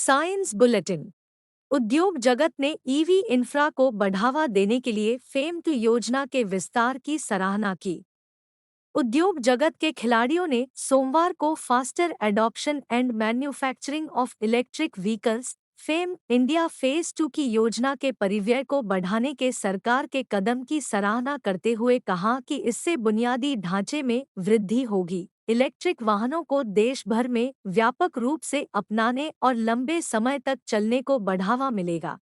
Science bulletin. उद्योग जगत ने ईवी इंफ्रा को बढ़ावा देने के लिए फेम टू योजना के विस्तार की सराहना की। उद्योग जगत के खिलाड़ियों ने सोमवार को faster adoption and manufacturing of electric vehicles fame India phase 2 की योजना के परिव्यय को बढ़ाने के सरकार के कदम की सराहना करते हुए कहा कि इससे बुनियादी ढांचे में वृद्धि होगी, इलेक्ट्रिक वाहनों को देश भर में व्यापक रूप से अपनाने और लंबे समय तक चलने को बढ़ावा मिलेगा।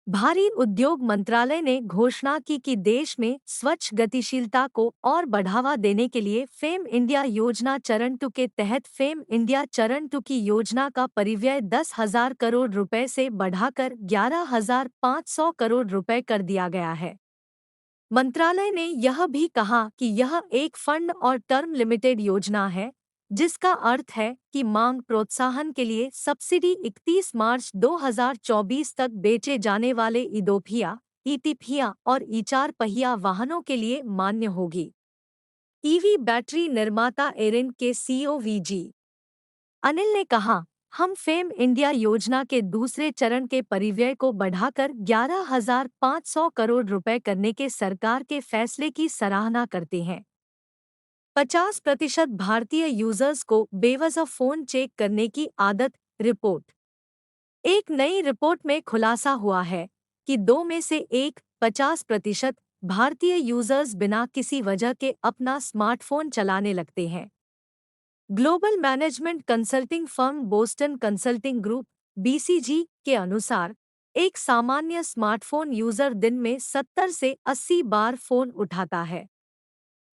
भारी उद्योग मंत्रालय ने घोषणा की कि देश में स्वच्छ गतिशीलता को और बढ़ावा देने के लिए फेम इंडिया योजना चरण 2 के तहत फेम इंडिया चरण 2 की योजना का परिव्यय 10,000 करोड़ रुपए से बढ़ाकर 11,500 करोड़ रुपए कर दिया गया है। मंत्रालय ने यह भी कहा कि यह एक फंड और टर्म लिमिटेड योजना है, जिसका अर्थ है कि मांग प्रोत्साहन के लिए सब्सिडी 31 मार्च 2024 तक बेचे जाने वाले इदोफिया, ईटिफिया और ई4 पहिया वाहनों के लिए मान्य होगी। ईवी बैटरी निर्माता एरिन के सीईओ वीजी अनिल ने कहा, हम फेम इंडिया योजना के दूसरे चरण के परिव्यय को बढ़ाकर 11,500 करोड़ रुपए करने के सरकार के फैसले की सराहना करते हैं। 50% भारतीय यूजर्स को बेवजह फोन चेक करने की आदत। रिपोर्ट। एक नई रिपोर्ट में खुलासा हुआ है कि 2 में से 50% भारतीय यूजर्स बिना किसी वजह के अपना स्मार्टफोन चलाने लगते हैं। Global management consulting firm Boston consulting group (BCG) के अनुसार एक सामान्य स्मार्टफोन यूजर दिन में 70 से 80 बार फोन उठाता है।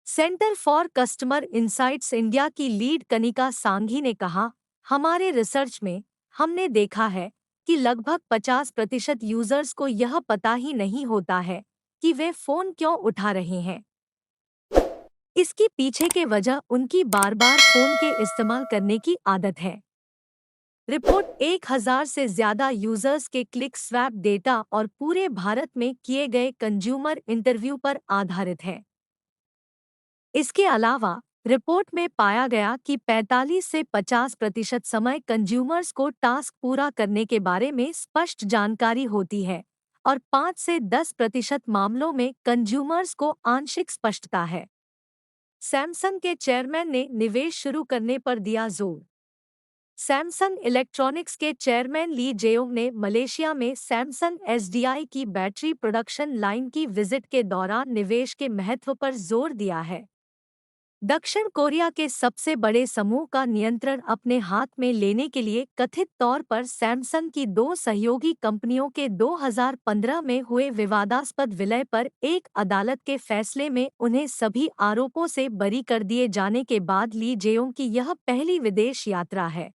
Centre for customer insights India की लीड कनिका सांघी ने कहा, हमारे रिसर्च में हमने देखा है कि लगभग 50% यूजर्स को यह पता ही नहीं होता है कि वे फोन क्यों उठा रहे हैं। इसके पीछे के वजह उनकी बार बार फोन के इस्तेमाल करने की आदत है। रिपोर्ट 1,000 से ज्यादा यूजर्स के क्लिक स्वैप डेटा और पूरे भारत में किए गए कंज्यूमर इंटरव्यू पर आधारित है। इसके अलावा रिपोर्ट में पाया गया कि 45 से 50% समय कंज्यूमर्स को टास्क पूरा करने के बारे में स्पष्ट जानकारी होती है और 5 से 10% मामलों में कंज्यूमर्स को आंशिक स्पष्टता है। सैमसंग के चेयरमैन ने निवेश शुरू करने पर दिया जोर। सैमसंग इलेक्ट्रॉनिक्स के चेयरमैन ली जेयोंग ने मलेशिया में सैमसंग एसडीआई की बैटरी प्रोडक्शन लाइन की विजिट के दौरान निवेश के महत्व पर जोर दिया है। दक्षिण कोरिया के सबसे बड़े समूह का नियंत्रण अपने हाथ में लेने के लिए कथित तौर पर सैमसंग की 2 सहयोगी कंपनियों के 2015 में हुए विवादास्पद विलय पर एक अदालत के फैसले में उन्हें सभी आरोपों से बरी कर दिए जाने के बाद ली जेयोंग की यह पहली विदेश यात्रा है।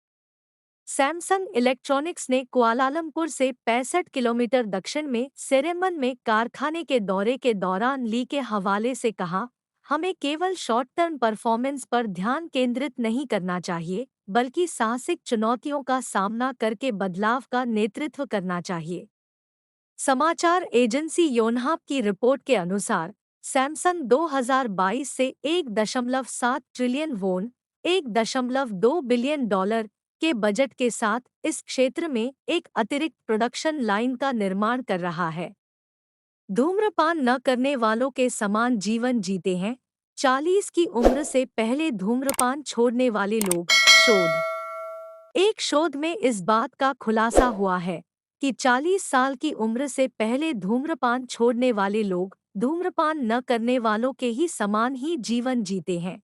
सैमसंग इलेक्ट्रॉनिक्स ने कुआलालंपुर से 65 किलोमीटर दक्षिण में सेरेमन में कारखाने के दौरे के दौरान ली के हवाले से कहा, हमें केवल शॉर्ट टर्म परफॉर्मेंस पर ध्यान केंद्रित नहीं करना चाहिए, बल्कि साहसिक चुनौतियों का सामना करके बदलाव का नेतृत्व करना चाहिए। समाचार एजेंसी योनहाप की रिपोर्ट के अनुसार सैमसंग 2022 से 1.7 ट्रिलियन वोन $1.2 बिलियन के बजट के साथ इस क्षेत्र में एक अतिरिक्त प्रोडक्शन लाइन का निर्माण कर रहा है। धूम्रपान न करने वालों के समान जीवन जीते हैं, 40 की उम्र से पहले धूम्रपान छोड़ने वाले लोग। शोध। एक शोध में इस बात का खुलासा हुआ है कि 40 साल की उम्र से पहले धूम्रपान छोड़ने वाले लोग धूम्रपान न करने वालों के ही समान ही जीवन जीते हैं।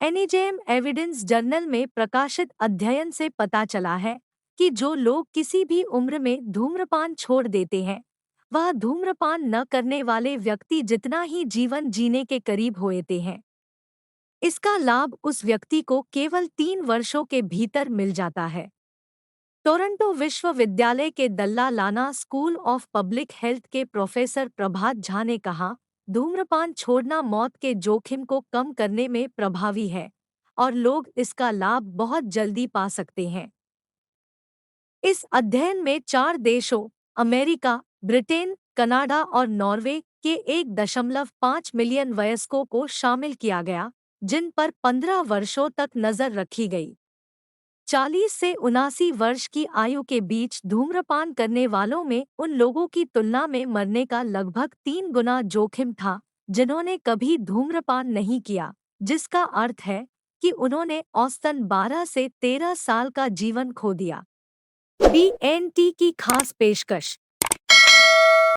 एनईजेएम एविडेंस जर्नल में प्रकाशित अध्ययन से पता चला है कि जो लोग किसी भी उम्र में धूम्रपान छोड़ देते हैं, वह धूम्रपान न करने वाले व्यक्ति जितना ही जीवन जीने के करीब होते हैं। इसका लाभ उस व्यक्ति को केवल 3 वर्षों के भीतर मिल जाता है। टोरंटो विश्वविद्यालय के दल्ला लाना स्कूल ऑफ पब्लिक हेल्थ के प्रोफेसर प्रभात झा ने कहा, धूम्रपान छोड़ना मौत के जोखिम को कम करने में प्रभावी है और लोग इसका लाभ बहुत जल्दी पा सकते हैं। इस अध्ययन में 4 देशों अमेरिका, ब्रिटेन, कनाडा और नॉर्वे के 1.5 मिलियन वयस्कों को शामिल किया गया, जिन पर 15 वर्षों तक नजर रखी गई। 40 से 79 वर्ष की आयु के बीच धूम्रपान करने वालों में उन लोगों की तुलना में मरने का लगभग 3 गुना जोखिम था जिन्होंने कभी धूम्रपान नहीं किया, जिसका अर्थ है कि उन्होंने औसतन 12 से 13 साल का जीवन खो दिया। BNT की खास पेशकश।